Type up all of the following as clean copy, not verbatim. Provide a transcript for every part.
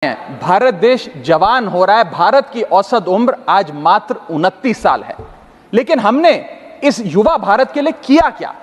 भारत देश जवान हो रहा है। भारत की औसत उम्र आज मात्र 29 साल है। लेकिन हमने इस युवा भारत के लिए किया क्या?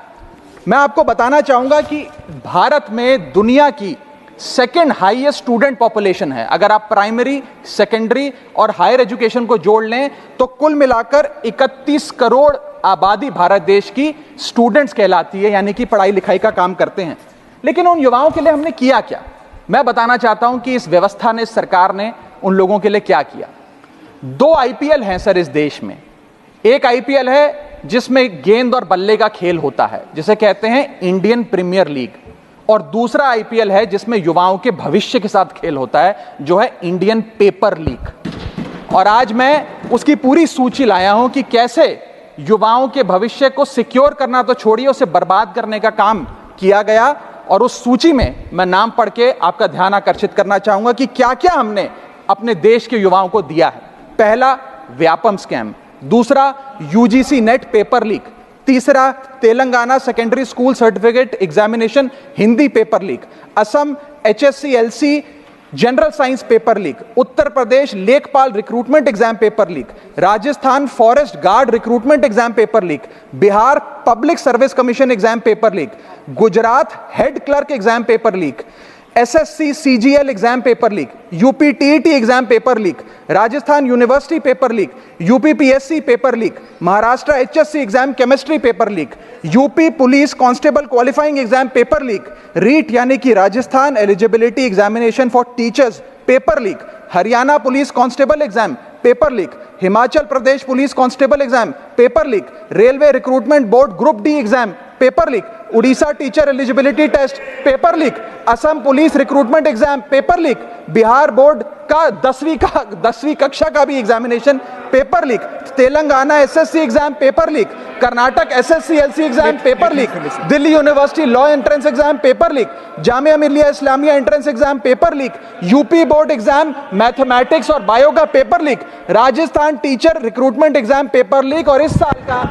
मैं आपको बताना चाहूंगा कि भारत में दुनिया की सेकंड हाईएस्ट स्टूडेंट पॉपुलेशन है। अगर आप प्राइमरी, सेकेंडरी और हायर एजुकेशन को जोड़ लें तो कुल मिलाकर 31 करोड़ आबादी भारत देश की स्टूडेंट्स कहलाती है, यानी कि पढ़ाई लिखाई का काम करते हैं। लेकिन उन युवाओं के लिए हमने किया क्या? मैं बताना चाहता हूं कि इस व्यवस्था ने, इंडियन ने उन लोगों के लिए क्या किया। 2 आईपीएल हैं सर इस देश में। एक आईपीएल है जिसमें गेंद और बल्ले का खेल होता है, जिसे कहते हैं इंडियन प्रीमियर लीग, और दूसरा आईपीएल है जिसमें युवाओं के भविष्य के साथ खेल होता है, जो है इंडियन पेपर लीग। और आज मैं उसकी पूरी सूची लाया हूं कि कैसे युवाओं के भविष्य को सिक्योर करना तो छोड़िए, उसे बर्बाद करने का काम किया गया। और उस सूची में मैं नाम पढ़ के आपका ध्यान आकर्षित करना चाहूंगा कि क्या क्या हमने अपने देश के युवाओं को दिया है। पहला, व्यापम स्कैम। दूसरा, यूजीसी नेट पेपर लीक। तीसरा, Telangana secondary school certificate examination Hindi paper leak. Assam HSC-LC general science paper leak. Uttar Pradesh लेखपाल recruitment exam paper leak. Rajasthan forest guard recruitment exam paper leak. Bihar public service commission exam paper leak. Gujarat head clerk exam paper leak. SSC CGL exam paper leak. UP TET exam paper leak. Rajasthan university paper leak. UP PSC paper leak. Maharashtra HSC exam chemistry paper leak. UP police constable qualifying exam paper leak. REET यानी कि Rajasthan eligibility examination for teachers paper leak. Haryana police constable exam paper leak. Himachal Pradesh police constable exam paper leak. Railway recruitment board group D exam paper leak. Orissa teacher eligibility test paper leak. Assam police recruitment exam paper leak. Bihar board का 10वीं कक्षा का भी examination paper leak. Telangana SSC exam paper leak. Karnataka SSC-LC exam paper leak. Delhi university law entrance exam paper leak. Jamia Millia Islamia entrance exam paper leak. UP board exam mathematics और bio का paper leak. Rajasthan teacher recruitment exam paper leak. और इस साल का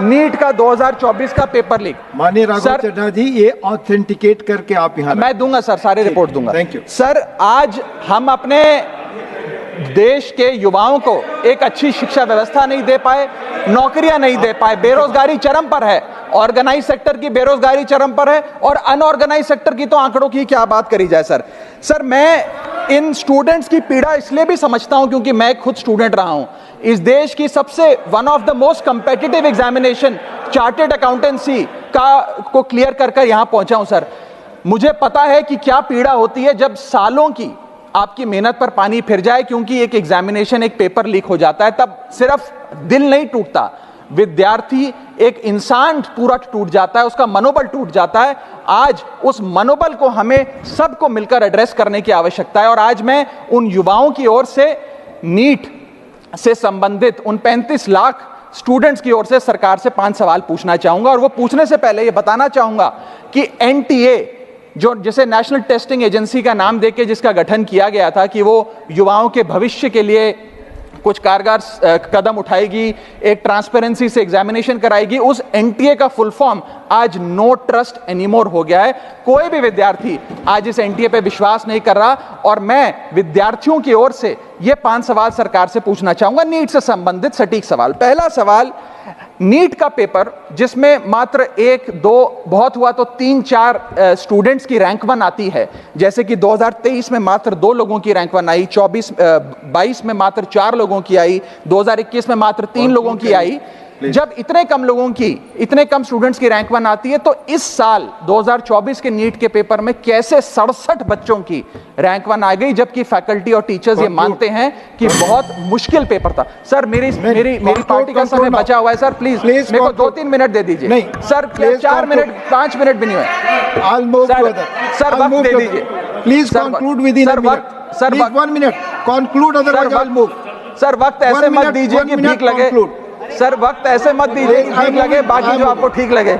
NEET का 2024 का paper leak. माननीय राघव चड्ढा जी, ये ऑथेंटिकेट करके आप यहाँ मैं दूंगा सर, सारी रिपोर्ट दूंगा। Thank you sir. आज हम अपने देश के युवाओं को एक अच्छी शिक्षा व्यवस्था नहीं दे पाए, नौकरियां नहीं दे पाए, बेरोजगारी चरम पर है। ऑर्गेनाइज सेक्टर की बेरोजगारी चरम पर है और अनऑर्गेनाइज सेक्टर की तो आंकड़ों की क्या बात करी जाए। सर मैं इन स्टूडेंट्स की पीड़ा इसलिए भी समझता हूं क्योंकि मैं खुद स्टूडेंट रहा हूं। इस देश की सबसे one of the most competitive examination chartered accountancy को क्लियर कर यहां पहुंचा हूं। सर, मुझे पता है कि क्या पीड़ा होती है जब सालों की आपकी मेहनत पर पानी फिर जाए क्योंकि एक एग्जामिनेशन, एक पेपर लीक हो जाता है। तब सिर्फ दिल नहीं टूटता, विद्यार्थी, एक इंसान पूरा टूट जाता है, उसका मनोबल टूट जाता है। आज उस मनोबल को हमें सबको मिलकर एड्रेस करने की आवश्यकता है। और आज मैं उन युवाओं की ओर से, नीट से संबंधित उन 35 लाख स्टूडेंट्स की ओर से सरकार से 5 सवाल पूछना चाहूंगा। और वो पूछने से पहले ये बताना चाहूंगा कि NTA, जिसे नेशनल टेस्टिंग एजेंसी का नाम देके जिसका गठन किया गया था कि वो युवाओं के भविष्य के लिए कुछ कारगर कदम उठाएगी, एक ट्रांसपेरेंसी से एग्जामिनेशन कराएगी, उस NTA का फुल फॉर्म आज नो ट्रस्ट एनीमोर हो गया है। कोई भी विद्यार्थी आज इस NTA पे विश्वास नहीं कर रहा। और मैं विद्यार्थियों की ओर से ये 5 सवाल सरकार से पूछना चाहूंगा, नीट से संबंधित सटीक सवाल। पहला सवाल, नीट का पेपर जिसमें मात्र 1-2, बहुत हुआ तो 3-4 स्टूडेंट्स की रैंक 1 आती है, जैसे कि 2023 में मात्र 2 लोगों की रैंक 1 आई, 22 में मात्र 4 लोगों की आई, 2021 में मात्र 3 लोगों की आई। जब इतने कम स्टूडेंट्स की रैंक 1 आती है, तो इस साल 2024 के नीट के पेपर में कैसे 67 बच्चों की रैंक 1 आ गई, जबकि फैकल्टी और टीचर्स ये मानते हैं कि बहुत मुश्किल पेपर था। सर, मेरी पार्टी का समय बचा हुआ है। सर प्लीज मेरे को 2-3 मिनट दे दीजिए। नहीं सर, 4 मिनट, 5 मिनट भी नहीं हुए। सर वक्त दे दीजिए please. Conclude with in 1 minute. Conclude, otherwise I will move. Sir वक्त ऐसे मत दीजिए कि ठीक लगे। सर वक्त ऐसे मत दीजिए कि ठीक लगे, बाकी जो आपको ठीक लगे।